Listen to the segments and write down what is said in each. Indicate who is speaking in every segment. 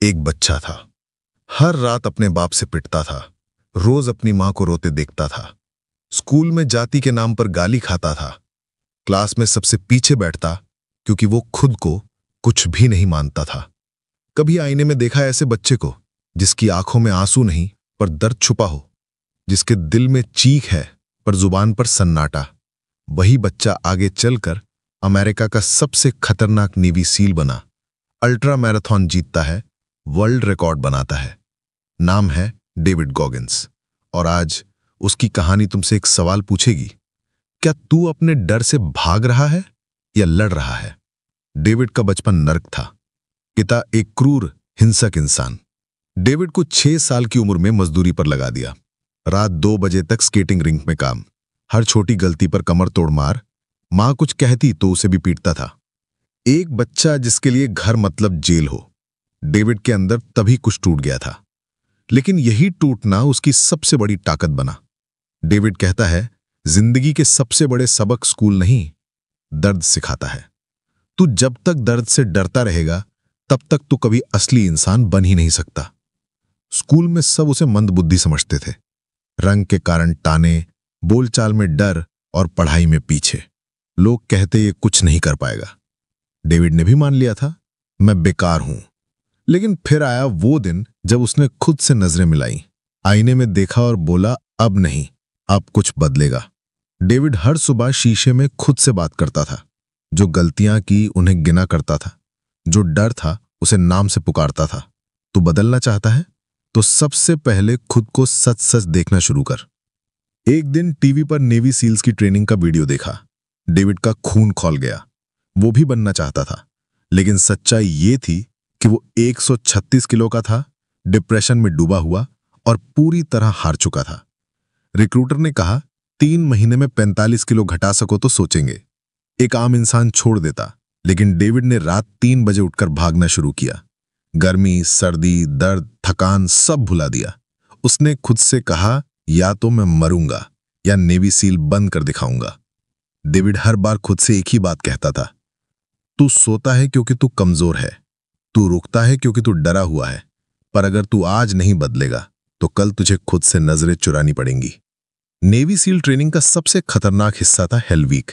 Speaker 1: एक बच्चा था। हर रात अपने बाप से पिटता था, रोज अपनी मां को रोते देखता था। स्कूल में जाति के नाम पर गाली खाता था। क्लास में सबसे पीछे बैठता क्योंकि वो खुद को कुछ भी नहीं मानता था। कभी आईने में देखा ऐसे बच्चे को जिसकी आंखों में आंसू नहीं पर दर्द छुपा हो, जिसके दिल में चीख है पर जुबान पर सन्नाटा। वही बच्चा आगे चलकर अमेरिका का सबसे खतरनाक नेवी सील बना, अल्ट्रा मैराथन जीतता है, वर्ल्ड रिकॉर्ड बनाता है। नाम है डेविड गॉगिंस। और आज उसकी कहानी तुमसे एक सवाल पूछेगी, क्या तू अपने डर से भाग रहा है या लड़ रहा है? डेविड का बचपन नर्क था। पिता एक क्रूर हिंसक इंसान। डेविड को 6 साल की उम्र में मजदूरी पर लगा दिया। रात 2 बजे तक स्केटिंग रिंक में काम। हर छोटी गलती पर कमर तोड़ मार। मां कुछ कहती तो उसे भी पीटता था। एक बच्चा जिसके लिए घर मतलब जेल हो। डेविड के अंदर तभी कुछ टूट गया था, लेकिन यही टूटना उसकी सबसे बड़ी ताकत बना। डेविड कहता है, जिंदगी के सबसे बड़े सबक स्कूल नहीं, दर्द सिखाता है। तू जब तक दर्द से डरता रहेगा तब तक तू कभी असली इंसान बन ही नहीं सकता। स्कूल में सब उसे मंदबुद्धि समझते थे। रंग के कारण ताने, बोलचाल में डर और पढ़ाई में पीछे। लोग कहते ये कुछ नहीं कर पाएगा। डेविड ने भी मान लिया था, मैं बेकार हूं। लेकिन फिर आया वो दिन जब उसने खुद से नजरें मिलाई, आईने में देखा और बोला, अब नहीं, अब कुछ बदलेगा। डेविड हर सुबह शीशे में खुद से बात करता था। जो गलतियां की उन्हें गिना करता था, जो डर था उसे नाम से पुकारता था। तू बदलना चाहता है तो सबसे पहले खुद को सच सच देखना शुरू कर। एक दिन टीवी पर नेवी सील्स की ट्रेनिंग का वीडियो देखा। डेविड का खून खौल गया। वो भी बनना चाहता था, लेकिन सच्चाई ये थी कि वो 136 किलो का था, डिप्रेशन में डूबा हुआ और पूरी तरह हार चुका था। रिक्रूटर ने कहा, 3 महीने में 45 किलो घटा सको तो सोचेंगे। एक आम इंसान छोड़ देता, लेकिन डेविड ने रात 3 बजे उठकर भागना शुरू किया। गर्मी, सर्दी, दर्द, थकान सब भुला दिया। उसने खुद से कहा, या तो मैं मरूंगा या नेवी सील बंद कर दिखाऊंगा। डेविड हर बार खुद से एक ही बात कहता था, तू सोता है क्योंकि तू कमजोर है, तू रुकता है क्योंकि तू डरा हुआ है, पर अगर तू आज नहीं बदलेगा तो कल तुझे खुद से नजरें चुरानी पड़ेंगी। नेवी सील ट्रेनिंग का सबसे खतरनाक हिस्सा था हेल वीक।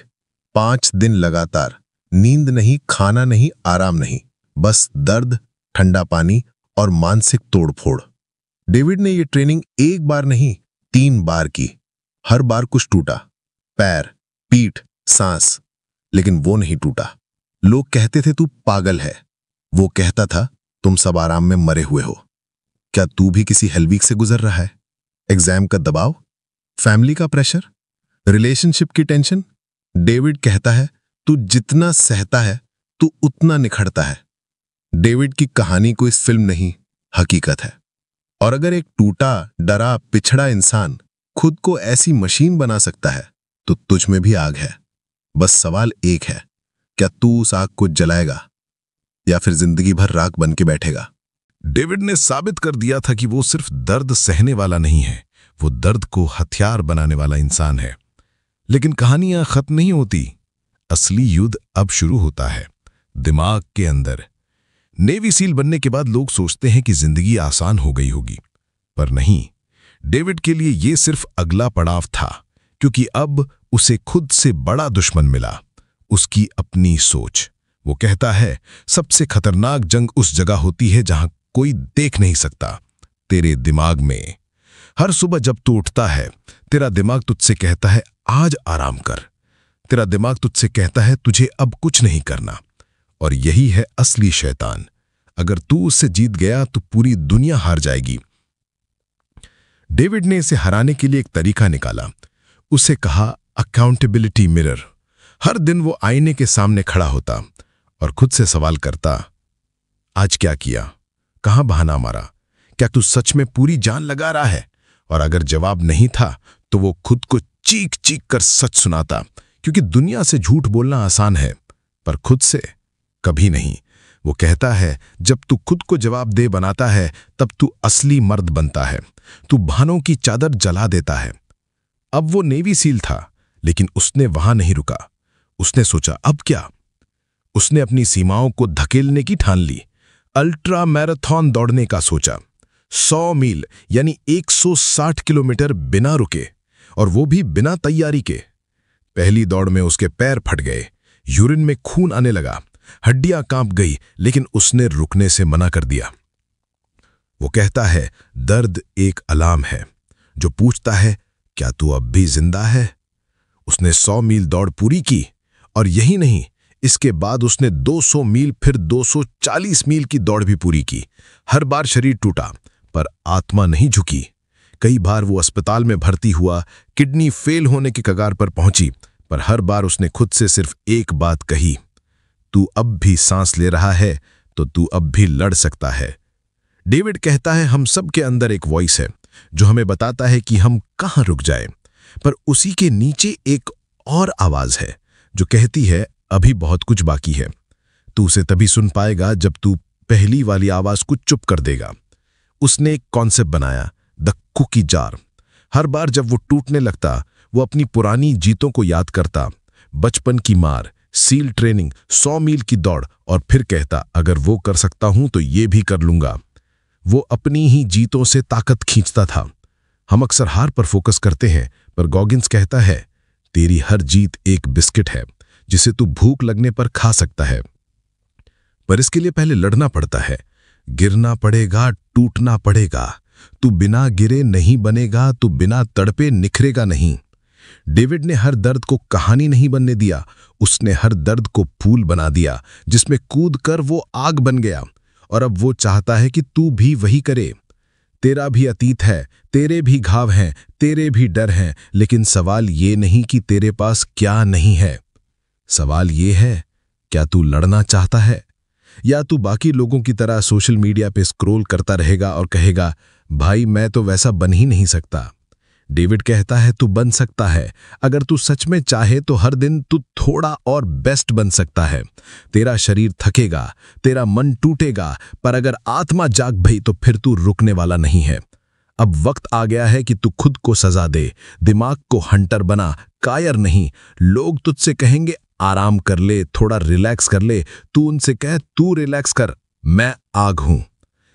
Speaker 1: 5 दिन लगातार नींद नहीं, खाना नहीं, आराम नहीं, बस दर्द, ठंडा पानी और मानसिक तोड़फोड़। डेविड ने यह ट्रेनिंग एक बार नहीं 3 बार की। हर बार कुछ टूटा, पैर, पीठ, सांस, लेकिन वो नहीं टूटा। लोग कहते थे तू पागल है। वो कहता था, तुम सब आराम में मरे हुए हो। क्या तू भी किसी हेल वीक से गुजर रहा है? एग्जाम का दबाव, फैमिली का प्रेशर, रिलेशनशिप की टेंशन। डेविड कहता है, तू जितना सहता है तू उतना निखरता है। डेविड की कहानी कोई फिल्म नहीं, हकीकत है। और अगर एक टूटा, डरा, पिछड़ा इंसान खुद को ऐसी मशीन बना सकता है तो तुझ में भी आग है। बस सवाल एक है, क्या तू उस आग को जलाएगा या फिर जिंदगी भर राख बन के बैठेगा? डेविड ने साबित कर दिया था कि वो सिर्फ दर्द सहने वाला नहीं है, वो दर्द को हथियार बनाने वाला इंसान है। लेकिन कहानियां खत्म नहीं होती। असली युद्ध अब शुरू होता है, दिमाग के अंदर। नेवी सील बनने के बाद लोग सोचते हैं कि जिंदगी आसान हो गई होगी, पर नहीं। डेविड के लिए यह सिर्फ अगला पड़ाव था, क्योंकि अब उसे खुद से बड़ा दुश्मन मिला, उसकी अपनी सोच। वो कहता है, सबसे खतरनाक जंग उस जगह होती है जहां कोई देख नहीं सकता, तेरे दिमाग में। हर सुबह जब तू उठता है, तेरा दिमाग तुझसे कहता है, आज आराम कर। तेरा दिमाग तुझसे कहता है, तुझे अब कुछ नहीं करना। और यही है असली शैतान। अगर तू उससे जीत गया तो पूरी दुनिया हार जाएगी। डेविड ने इसे हराने के लिए एक तरीका निकाला। उसे कहा, अकाउंटेबिलिटी मिरर। हर दिन वो आईने के सामने खड़ा होता और खुद से सवाल करता, आज क्या किया, कहां बहाना मारा, क्या तू सच में पूरी जान लगा रहा है? और अगर जवाब नहीं था तो वो खुद को चीख चीख कर सच सुनाता, क्योंकि दुनिया से झूठ बोलना आसान है, पर खुद से कभी नहीं। वो कहता है, जब तू खुद को जवाब दे बनाता है तब तू असली मर्द बनता है। तू बहानों की चादर जला देता है। अब वो नेवी सील था, लेकिन उसने वहां नहीं रुका। उसने सोचा, अब क्या? उसने अपनी सीमाओं को धकेलने की ठान ली।
Speaker 2: अल्ट्रा मैराथन दौड़ने का सोचा। 100 मील यानी 160 किलोमीटर बिना रुके, और वो भी बिना तैयारी के। पहली दौड़ में उसके पैर फट गए, यूरिन में खून आने लगा, हड्डियां कांप गई, लेकिन उसने रुकने से मना कर दिया। वो कहता है, दर्द एक अलार्म है जो पूछता है, क्या तू अब भी जिंदा है? उसने 100 मील दौड़ पूरी की, और यही नहीं, इसके बाद उसने 200 मील, फिर 240 मील की दौड़ भी पूरी की। हर बार शरीर टूटा, पर आत्मा नहीं झुकी। कई बार वो अस्पताल में भर्ती हुआ, किडनी फेल होने की कगार पर पहुंची, पर हर बार उसने खुद से सिर्फ एक बात कही, तू अब भी सांस ले रहा है तो तू अब भी लड़ सकता है। डेविड कहता है, हम सब के अंदर एक वॉइस है जो हमें बताता है कि हम कहां रुक जाएं, पर उसी के नीचे एक और आवाज है जो कहती है, अभी बहुत कुछ बाकी है। तू उसे तभी सुन पाएगा जब तू पहली वाली आवाज को चुप कर देगा। उसने एक कॉन्सेप्ट बनाया, द कुकी जार। हर बार जब वो टूटने लगता, वो अपनी पुरानी जीतों को याद करता, बचपन की मार, सील ट्रेनिंग, 100 मील की दौड़, और फिर कहता, अगर वो कर सकता हूं तो ये भी कर लूंगा। वो अपनी ही जीतों से ताकत खींचता था। हम अक्सर हार पर फोकस करते हैं, पर गॉगिंस कहता है, तेरी हर जीत एक बिस्किट है जिसे तू भूख लगने पर खा सकता है, पर इसके लिए पहले लड़ना पड़ता है। गिरना पड़ेगा, टूटना पड़ेगा। तू बिना गिरे नहीं बनेगा, तू बिना तड़पे निखरेगा नहीं। डेविड ने हर दर्द को कहानी नहीं बनने दिया, उसने हर दर्द को फूल बना दिया, जिसमें कूद कर वो आग बन गया। और अब वो चाहता है कि तू भी वही करे। तेरा भी अतीत है, तेरे भी घाव हैं, तेरे भी डर हैं, लेकिन सवाल ये नहीं कि तेरे पास क्या नहीं है। सवाल ये है, क्या तू लड़ना चाहता है, या तू बाकी लोगों की तरह सोशल मीडिया पे स्क्रॉल करता रहेगा और कहेगा, भाई मैं तो वैसा बन ही नहीं सकता। डेविड कहता है, तू बन सकता है। अगर तू सच में चाहे तो हर दिन तू थोड़ा और बेस्ट बन सकता है। तेरा शरीर थकेगा, तेरा मन टूटेगा, पर अगर आत्मा जाग भई तो फिर तू रुकने वाला नहीं है। अब वक्त आ गया है कि तू खुद को सजा दे, दिमाग को हंटर बना, कायर नहीं। लोग तुझसे कहेंगे, आराम कर ले, थोड़ा रिलैक्स कर ले। तू उनसे कह, तू रिलैक्स कर, मैं आग हूं।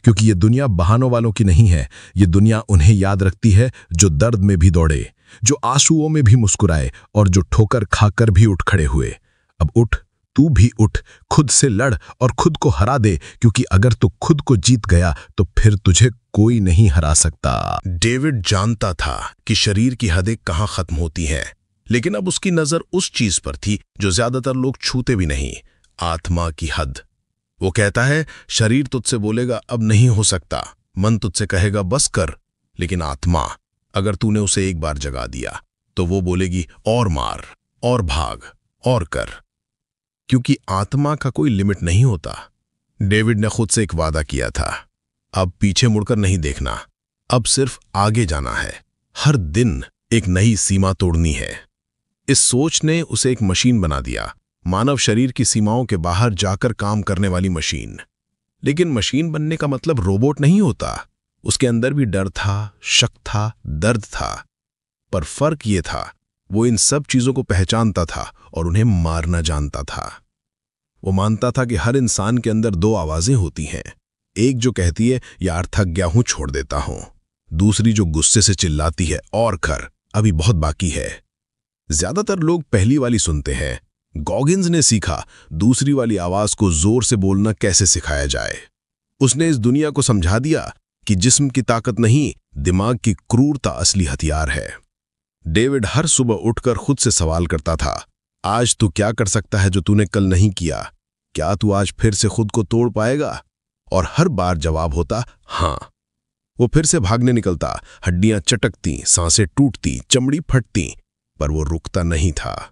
Speaker 2: क्योंकि ये दुनिया बहानों वालों की नहीं है। ये दुनिया उन्हें याद रखती है जो दर्द में भी दौड़े, जो आंसुओं में भी मुस्कुराए, और जो ठोकर खाकर भी उठ खड़े हुए। अब उठ, तू भी उठ, खुद से लड़ और खुद को हरा दे, क्योंकि अगर तू खुद को जीत गया तो फिर तुझे कोई नहीं हरा सकता।
Speaker 3: डेविड जानता था कि शरीर की हदें कहां खत्म होती हैं, लेकिन अब उसकी नजर उस चीज पर थी जो ज्यादातर लोग छूते भी नहीं, आत्मा की हद। वो कहता है, शरीर तुझसे बोलेगा अब नहीं हो सकता, मन तुझसे कहेगा बस कर, लेकिन आत्मा, अगर तूने उसे एक बार जगा दिया तो वो बोलेगी और मार, और भाग, और कर, क्योंकि आत्मा का कोई लिमिट नहीं होता। डेविड ने खुद से एक वादा किया था, अब पीछे मुड़कर नहीं देखना, अब सिर्फ आगे जाना है। हर दिन एक नई सीमा तोड़नी है। इस सोच ने उसे एक मशीन बना दिया, मानव शरीर की सीमाओं के बाहर जाकर काम करने वाली मशीन। लेकिन मशीन बनने का मतलब रोबोट नहीं होता। उसके अंदर भी डर था, शक था, दर्द था, पर फर्क ये था, वो इन सब चीजों को पहचानता था और उन्हें मारना जानता था। वो मानता था कि हर इंसान के अंदर दो आवाजें होती हैं, एक जो कहती है यार थक गया हूं, छोड़ देता हूं, दूसरी जो गुस्से से चिल्लाती है और कर, अभी बहुत बाकी है। ज्यादातर लोग पहली वाली सुनते हैं। गॉगिंस ने सीखा दूसरी वाली आवाज को जोर से बोलना कैसे सिखाया जाए। उसने इस दुनिया को समझा दिया कि जिस्म की ताकत नहीं, दिमाग की क्रूरता असली हथियार है। डेविड हर सुबह उठकर खुद से सवाल करता था, आज तू क्या कर सकता है जो तूने कल नहीं किया? क्या तू आज फिर से खुद को तोड़ पाएगा? और हर बार जवाब होता हां। वो फिर से भागने निकलता, हड्डियां चटकती, सांसें टूटती, चमड़ी फटती, पर वो रुकता नहीं था।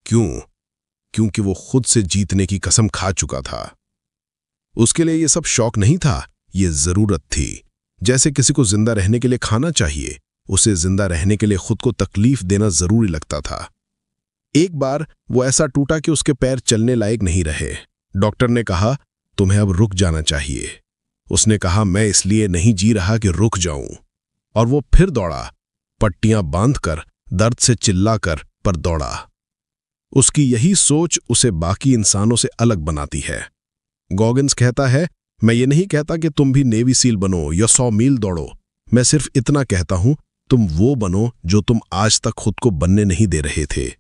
Speaker 3: क्यों? क्योंकि वो खुद से जीतने की कसम खा चुका था। उसके लिए ये सब शौक नहीं था, ये जरूरत थी। जैसे किसी को जिंदा रहने के लिए खाना चाहिए, उसे जिंदा रहने के लिए खुद को तकलीफ देना जरूरी लगता था। एक बार वो ऐसा टूटा कि उसके पैर चलने लायक नहीं रहे। डॉक्टर ने कहा, तुम्हें अब रुक जाना चाहिए। उसने कहा, मैं इसलिए नहीं जी रहा कि रुक जाऊं। और वो फिर दौड़ा, पट्टियां बांधकर, दर्द से चिल्लाकर, पर दौड़ा। उसकी यही सोच उसे बाकी इंसानों से अलग बनाती है। गॉगिंस कहता है, मैं ये नहीं कहता कि तुम भी नेवी सील बनो या 100 मील दौड़ो। मैं सिर्फ इतना कहता हूं, तुम वो बनो जो तुम आज तक खुद को बनने नहीं दे रहे थे।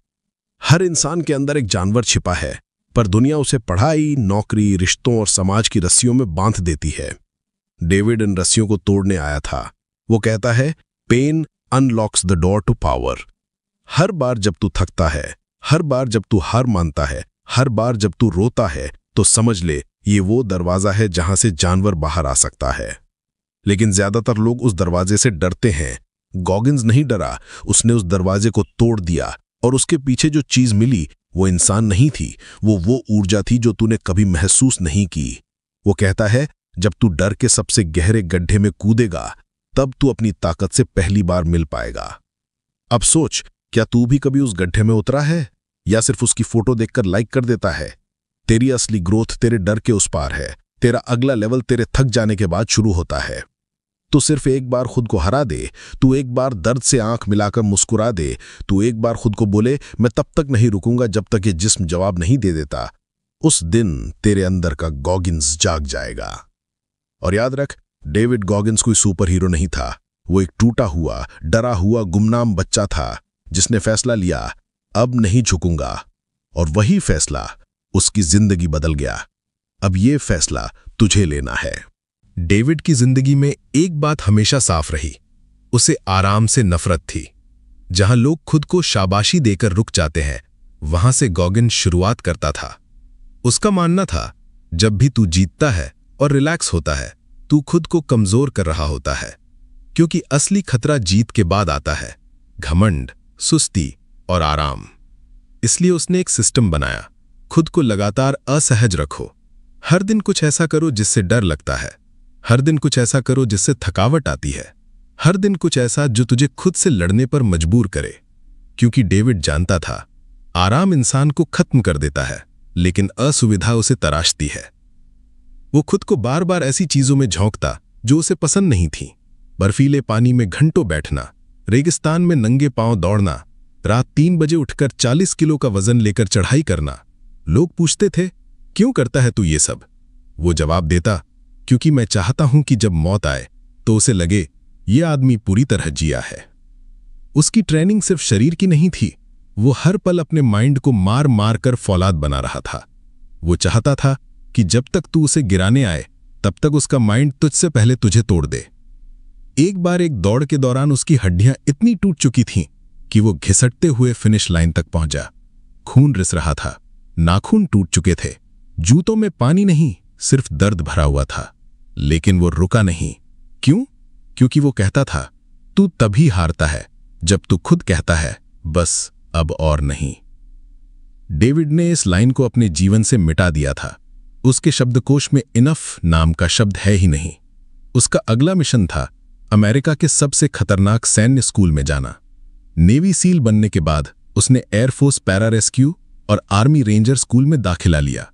Speaker 3: हर इंसान के अंदर एक जानवर छिपा है, पर दुनिया उसे पढ़ाई, नौकरी, रिश्तों और समाज की रस्सियों में बांध देती है। डेविड इन रस्सियों को तोड़ने आया था। वो कहता है, pain unlocks the door to power. हर बार जब तू थकता है, हर बार जब तू हार मानता है, हर बार जब तू रोता है, तो समझ ले ये वो दरवाजा है जहां से जानवर बाहर आ सकता है। लेकिन ज्यादातर लोग उस दरवाजे से डरते हैं। गॉगिन्स नहीं डरा, उसने उस दरवाजे को तोड़ दिया और उसके पीछे जो चीज मिली वो इंसान नहीं थी, वो ऊर्जा थी जो तूने कभी महसूस नहीं की। वो कहता है, जब तू डर के सबसे गहरे गड्ढे में कूदेगा तब तू अपनी ताकत से पहली बार मिल पाएगा। अब सोच, क्या तू भी कभी उस गड्ढे में उतरा है या सिर्फ उसकी फोटो देखकर लाइक कर देता है? तेरी असली ग्रोथ तेरे डर के उस पार है। तेरा अगला लेवल तेरे थक जाने के बाद शुरू होता है। तू सिर्फ एक बार खुद को हरा दे, तू एक बार दर्द से आंख मिलाकर मुस्कुरा दे, तू एक बार खुद को बोले, मैं तब तक नहीं रुकूंगा जब तक ये जिस्म जवाब नहीं दे देता। उस दिन तेरे अंदर का गॉगिन्स जाग जाएगा। और याद रख, डेविड गॉगिन्स कोई सुपर हीरो नहीं था। वो एक टूटा हुआ, डरा हुआ, गुमनाम बच्चा था जिसने फैसला लिया, अब नहीं झुकूंगा। और वही फैसला उसकी जिंदगी बदल गया। अब ये फैसला तुझे लेना है।
Speaker 2: डेविड की जिंदगी में एक बात हमेशा साफ रही, उसे आराम से नफरत थी। जहां लोग खुद को शाबाशी देकर रुक जाते हैं, वहां से गॉगिन शुरुआत करता था। उसका मानना था, जब भी तू जीतता है और रिलैक्स होता है, तू खुद को कमजोर कर रहा होता है, क्योंकि असली खतरा जीत के बाद आता है, घमंड, सुस्ती और आराम। इसलिए उसने एक सिस्टम बनाया, खुद को लगातार असहज रखो। हर दिन कुछ ऐसा करो जिससे डर लगता है, हर दिन कुछ ऐसा करो जिससे थकावट आती है, हर दिन कुछ ऐसा जो तुझे खुद से लड़ने पर मजबूर करे। क्योंकि डेविड जानता था, आराम इंसान को खत्म कर देता है, लेकिन असुविधा उसे तराशती है। वो खुद को बार बार ऐसी चीजों में झोंकता जो उसे पसंद नहीं थी। बर्फीले पानी में घंटों बैठना, रेगिस्तान में नंगे पांव दौड़ना, रात 3 बजे उठकर 40 किलो का वजन लेकर चढ़ाई करना। लोग पूछते थे, क्यों करता है तू ये सब? वो जवाब देता, क्योंकि मैं चाहता हूं कि जब मौत आए तो उसे लगे ये आदमी पूरी तरह जिया है। उसकी ट्रेनिंग सिर्फ शरीर की नहीं थी, वो हर पल अपने माइंड को मार मार कर फौलाद बना रहा था। वो चाहता था कि जब तक तू उसे गिराने आए तब तक उसका माइंड तुझसे पहले तुझे तोड़ दे। एक बार एक दौड़ के दौरान उसकी हड्डियां इतनी टूट चुकी थीं कि वो घिसटते हुए फिनिश लाइन तक पहुंचा। खून रिस रहा था, नाखून टूट चुके थे, जूतों में पानी नहीं, सिर्फ दर्द भरा हुआ था। लेकिन वो रुका नहीं। क्यों? क्योंकि वो कहता था, तू तभी हारता है जब तू खुद कहता है, बस अब और नहीं। डेविड ने इस लाइन को अपने जीवन से मिटा दिया था। उसके शब्दकोश में इनफ नाम का शब्द है ही नहीं। उसका अगला मिशन था अमेरिका के सबसे खतरनाक सैन्य स्कूल में जाना। नेवी सील बनने के बाद उसने एयरफोर्स पैरा रेस्क्यू और आर्मी रेंजर स्कूल में दाखिला लिया।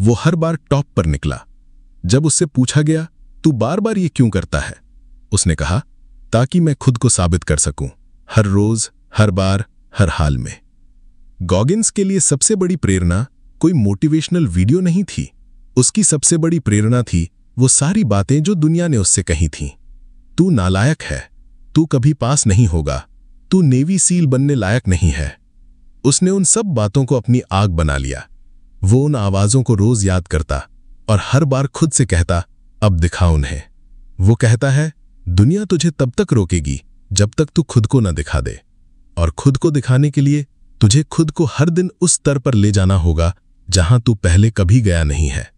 Speaker 2: वो हर बार टॉप पर निकला। जब उससे पूछा गया, तू बार बार ये क्यों करता है? उसने कहा, ताकि मैं खुद को साबित कर सकूं, हर रोज, हर बार, हर हाल में। गॉगिन्स के लिए सबसे बड़ी प्रेरणा कोई मोटिवेशनल वीडियो नहीं थी। उसकी सबसे बड़ी प्रेरणा थी वो सारी बातें जो दुनिया ने उससे कही थीं। तू नालायक है, तू कभी पास नहीं होगा, तू नेवी सील बनने लायक नहीं है। उसने उन सब बातों को अपनी आग बना लिया। वो उन आवाजों को रोज याद करता और हर बार खुद से कहता, अब दिखा उन्हें। वो कहता है, दुनिया तुझे तब तक रोकेगी जब तक तू खुद को न दिखा दे, और खुद को दिखाने के लिए तुझे खुद को हर दिन उस स्तर पर ले जाना होगा जहां तू पहले कभी गया नहीं है।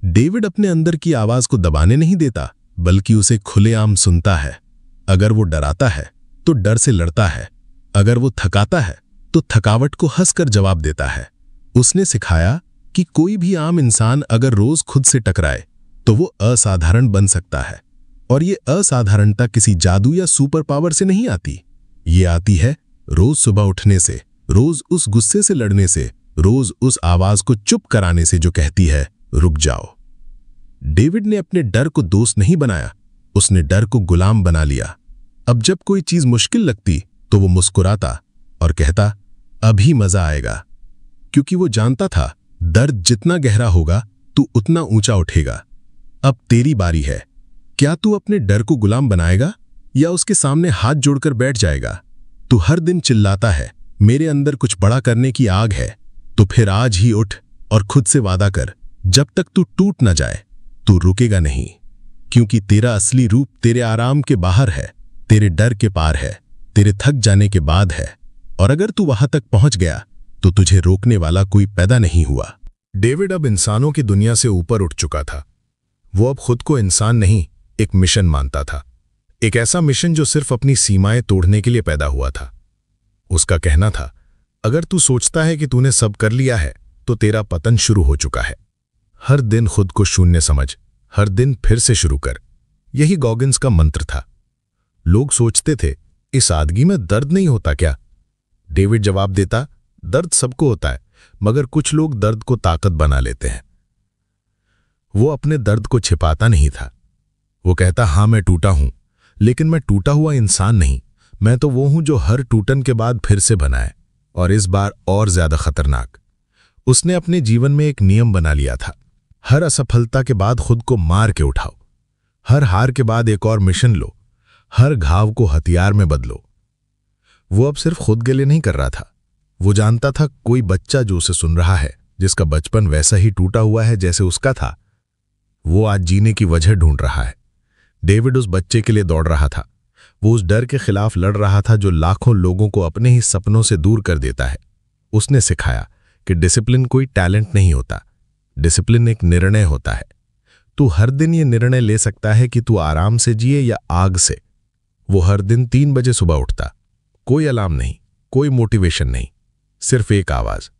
Speaker 2: डेविड अपने अंदर की आवाज को दबाने नहीं देता, बल्कि उसे खुलेआम सुनता है। अगर वो डराता है तो डर से लड़ता है, अगर वो थकाता है तो थकावट को हंसकर जवाब देता है। उसने सिखाया कि कोई भी आम इंसान अगर रोज खुद से टकराए तो वो असाधारण बन सकता है। और ये असाधारणता किसी जादू या सुपर पावर से नहीं आती। ये आती है रोज सुबह उठने से, रोज उस गुस्से से लड़ने से, रोज उस आवाज को चुप कराने से जो कहती है, रुक जाओ। डेविड ने अपने डर को दोस्त नहीं बनाया, उसने डर को गुलाम बना लिया। अब जब कोई चीज मुश्किल लगती तो वो मुस्कुराता और कहता, अभी मजा आएगा। क्योंकि वो जानता था, दर्द जितना गहरा होगा तू उतना ऊंचा उठेगा। अब तेरी बारी है। क्या तू अपने डर को गुलाम बनाएगा या उसके सामने हाथ जोड़कर बैठ जाएगा? तू हर दिन चिल्लाता है, मेरे अंदर कुछ बड़ा करने की आग है। तो फिर आज ही उठ और खुद से वादा कर, जब तक तू टूट न जाए तू रुकेगा नहीं। क्योंकि तेरा असली रूप तेरे आराम के बाहर है, तेरे डर के पार है, तेरे थक जाने के बाद है। और अगर तू वहां तक पहुंच गया तो तुझे रोकने वाला कोई पैदा नहीं हुआ।
Speaker 3: डेविड अब इंसानों की दुनिया से ऊपर उठ चुका था। वो अब खुद को इंसान नहीं, एक मिशन मानता था। एक ऐसा मिशन जो सिर्फ अपनी सीमाएं तोड़ने के लिए पैदा हुआ था। उसका कहना था, अगर तू सोचता है कि तूने सब कर लिया है तो तेरा पतन शुरू हो चुका है। हर दिन खुद को शून्य समझ, हर दिन फिर से शुरू कर। यही गॉगिन्स का मंत्र था। लोग सोचते थे, इस सादगी में दर्द नहीं होता क्या? डेविड जवाब देता, दर्द सबको होता है, मगर कुछ लोग दर्द को ताकत बना लेते हैं। वो अपने दर्द को छिपाता नहीं था। वो कहता, हां मैं टूटा हूं, लेकिन मैं टूटा हुआ इंसान नहीं। मैं तो वो हूं जो हर टूटन के बाद फिर से बना है, और इस बार और ज्यादा खतरनाक। उसने अपने जीवन में एक नियम बना लिया था, हर असफलता के बाद खुद को मार के उठाओ, हर हार के बाद एक और मिशन लो, हर घाव को हथियार में बदलो। वो अब सिर्फ खुद के लिए नहीं कर रहा था। वो जानता था कोई बच्चा जो उसे सुन रहा है, जिसका बचपन वैसा ही टूटा हुआ है जैसे उसका था, वो आज जीने की वजह ढूंढ रहा है। डेविड उस बच्चे के लिए दौड़ रहा था। वो उस डर के खिलाफ लड़ रहा था जो लाखों लोगों को अपने ही सपनों से दूर कर देता है। उसने सिखाया कि डिसिप्लिन कोई टैलेंट नहीं होता, डिसिप्लिन एक निर्णय होता है। तू हर दिन ये निर्णय ले सकता है कि तू आराम से जिए या आग से। वो हर दिन 3 बजे सुबह उठता, कोई अलार्म नहीं, कोई मोटिवेशन नहीं, सिर्फ एक आवाज,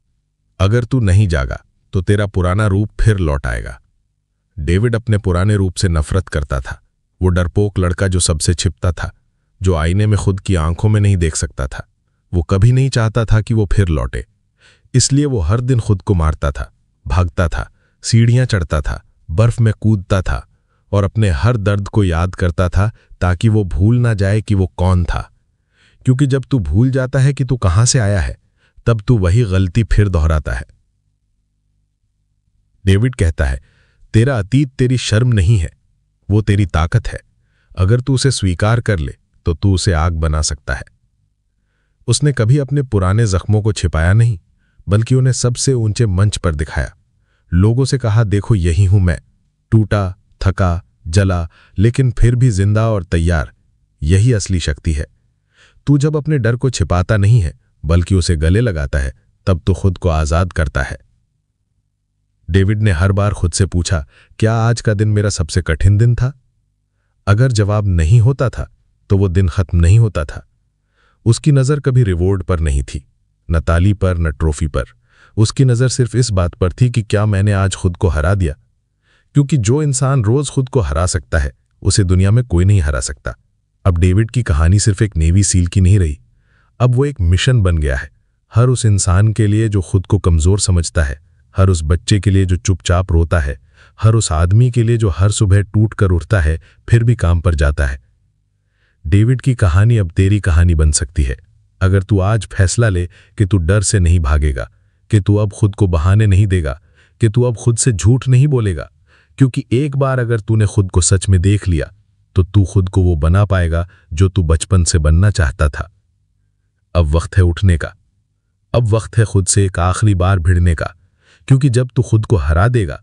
Speaker 3: अगर तू नहीं जागा तो तेरा पुराना रूप फिर लौट आएगा। डेविड अपने पुराने रूप से नफरत करता था। वो डरपोक लड़का जो सबसे छिपता था, जो आईने में खुद की आंखों में नहीं देख सकता था। वो कभी नहीं चाहता था कि वो फिर लौटे। इसलिए वो हर दिन खुद को मारता था, भागता था, सीढ़ियां चढ़ता था, बर्फ में कूदता था और अपने हर दर्द को याद करता था ताकि वो भूल ना जाए कि वो कौन था। क्योंकि जब तू भूल जाता है कि तू कहां से आया है, तब तू वही गलती फिर दोहराता है। डेविड कहता है, तेरा अतीत तेरी शर्म नहीं है, वो तेरी ताकत है। अगर तू उसे स्वीकार कर ले तो तू उसे आग बना सकता है। उसने कभी अपने पुराने जख्मों को छिपाया नहीं, बल्कि उन्हें सबसे ऊंचे मंच पर दिखाया। लोगों से कहा, देखो यही हूं मैं, टूटा, थका, जला, लेकिन फिर भी जिंदा और तैयार। यही असली शक्ति है। तू जब अपने डर को छिपाता नहीं है बल्कि उसे गले लगाता है, तब तो खुद को आजाद करता है। डेविड ने हर बार खुद से पूछा, क्या आज का दिन मेरा सबसे कठिन दिन था? अगर जवाब नहीं होता था तो वो दिन खत्म नहीं होता था। उसकी नजर कभी रिवॉर्ड पर नहीं थी, न ताली पर, न ट्रॉफी पर। उसकी नजर सिर्फ इस बात पर थी कि क्या मैंने आज खुद को हरा दिया। क्योंकि जो इंसान रोज खुद को हरा सकता है, उसे दुनिया में कोई नहीं हरा सकता। अब डेविड की कहानी सिर्फ एक नेवी सील की नहीं रही, अब वो एक मिशन बन गया है। हर उस इंसान के लिए जो खुद को कमजोर समझता है, हर उस बच्चे के लिए जो चुपचाप रोता है, हर उस आदमी के लिए जो हर सुबह टूट कर उठता है फिर भी काम पर जाता है। डेविड की कहानी अब तेरी कहानी बन सकती है, अगर तू आज फैसला ले कि तू डर से नहीं भागेगा, कि तू अब खुद को बहाने नहीं देगा, कि तू अब खुद से झूठ नहीं बोलेगा। क्योंकि एक बार अगर तूने खुद को सच में देख लिया तो तू खुद को वो बना पाएगा जो तू बचपन से बनना चाहता था। अब वक्त है उठने का, अब वक्त है खुद से एक आखिरी बार भिड़ने का। क्योंकि जब तू खुद को हरा देगा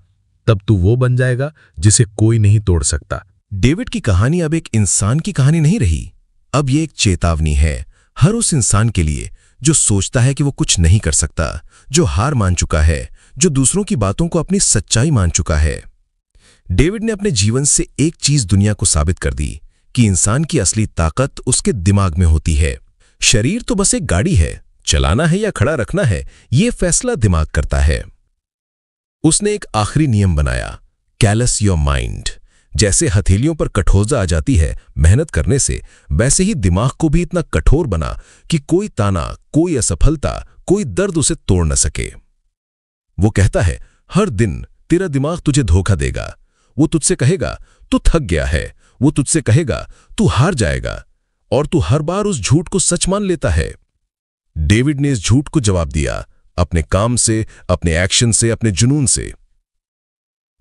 Speaker 3: तब तू वो बन जाएगा जिसे कोई नहीं तोड़ सकता।
Speaker 2: डेविड की कहानी अब एक इंसान की कहानी नहीं रही, अब ये एक चेतावनी है हर उस इंसान के लिए जो सोचता है कि वो कुछ नहीं कर सकता, जो हार मान चुका है, जो दूसरों की बातों को अपनी सच्चाई मान चुका है। डेविड ने अपने जीवन से एक चीज दुनिया को साबित कर दी कि इंसान की असली ताकत उसके दिमाग में होती है। शरीर तो बस एक गाड़ी है, चलाना है या खड़ा रखना है ये फैसला दिमाग करता है। उसने एक आखिरी नियम बनाया, कैलस योर माइंड। जैसे हथेलियों पर कठोरता आ जाती है मेहनत करने से, वैसे ही दिमाग को भी इतना कठोर बना कि कोई ताना, कोई असफलता, कोई दर्द उसे तोड़ न सके। वो कहता है, हर दिन तेरा दिमाग तुझे धोखा देगा। वो तुझसे कहेगा तू थक गया है, वो तुझसे कहेगा तू हार जाएगा, और तू हर बार उस झूठ को सच मान लेता है। डेविड ने इस झूठ को जवाब दिया, अपने काम से, अपने एक्शन से, अपने जुनून से।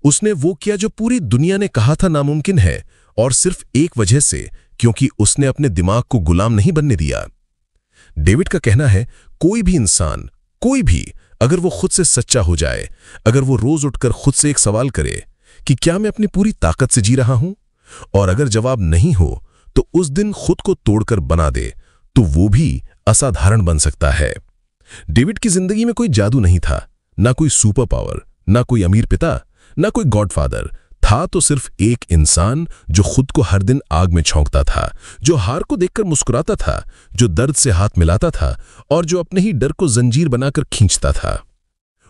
Speaker 2: उसने वो किया जो पूरी दुनिया ने कहा था नामुमकिन है, और सिर्फ एक वजह से, क्योंकि उसने अपने दिमाग को गुलाम नहीं बनने दिया। डेविड का कहना है, कोई भी इंसान, कोई भी, अगर वो खुद से सच्चा हो जाए, अगर वो रोज उठकर खुद से एक सवाल करे कि क्या मैं अपनी पूरी ताकत से जी रहा हूं, और अगर जवाब नहीं हो तो उस दिन खुद को तोड़कर बना दे, तो वो भी असाधारण बन सकता है। डेविड की जिंदगी में कोई जादू नहीं था, ना कोई सुपर पावर, ना कोई अमीर पिता, ना कोई गॉडफादर, था तो सिर्फ एक इंसान जो खुद को हर दिन आग में झोंकता था, जो हार को देखकर मुस्कुराता था, जो दर्द से हाथ मिलाता था और जो अपने ही डर को जंजीर बनाकर खींचता था।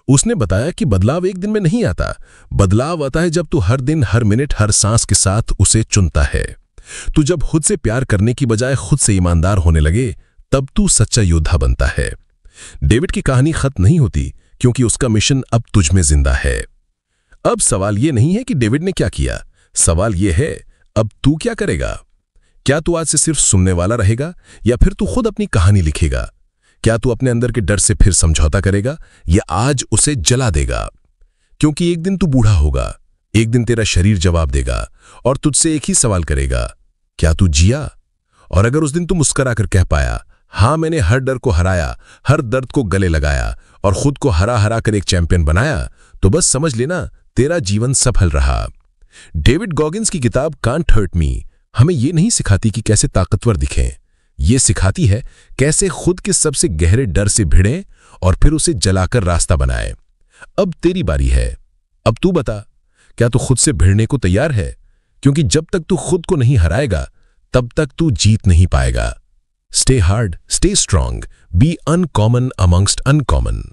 Speaker 2: उसने बताया कि बदलाव एक दिन में नहीं आता, बदलाव आता है जब तू हर दिन, हर मिनट, हर सांस के साथ उसे चुनता है। तू जब खुद से प्यार करने की बजाय खुद से ईमानदार होने लगे, तब तू सच्चा योद्धा बनता है। डेविड की कहानी खत्म नहीं होती, क्योंकि उसका मिशन अब तुझ में जिंदा है। अब सवाल यह नहीं है कि डेविड ने क्या किया, सवाल यह है अब तू क्या करेगा। क्या तू आज से सिर्फ सुनने वाला रहेगा, या फिर तू खुद अपनी कहानी लिखेगा? क्या तू अपने अंदर के डर से फिर समझौता करेगा, या आज उसे जला देगा? क्योंकि एक दिन तू बूढ़ा होगा, एक दिन तेरा शरीर जवाब देगा और तुझसे एक ही सवाल करेगा, क्या तू जिया? और अगर उस दिन तू मुस्कुरा कर कह पाया, हां मैंने हर डर को हराया, हर दर्द को गले लगाया और खुद को हरा हरा कर एक चैंपियन बनाया, तो बस समझ लेना तेरा जीवन सफल रहा। डेविड गॉगिन्स की किताब कांट हर्ट मी हमें यह नहीं सिखाती कि कैसे ताकतवर दिखें, यह सिखाती है कैसे खुद के सबसे गहरे डर से भिड़ें और फिर उसे जलाकर रास्ता बनाएं। अब तेरी बारी है, अब तू बता, क्या तू खुद से भिड़ने को तैयार है? क्योंकि जब तक तू खुद को नहीं हराएगा, तब तक तू जीत नहीं पाएगा। Stay hard, stay strong, be uncommon amongst uncommon.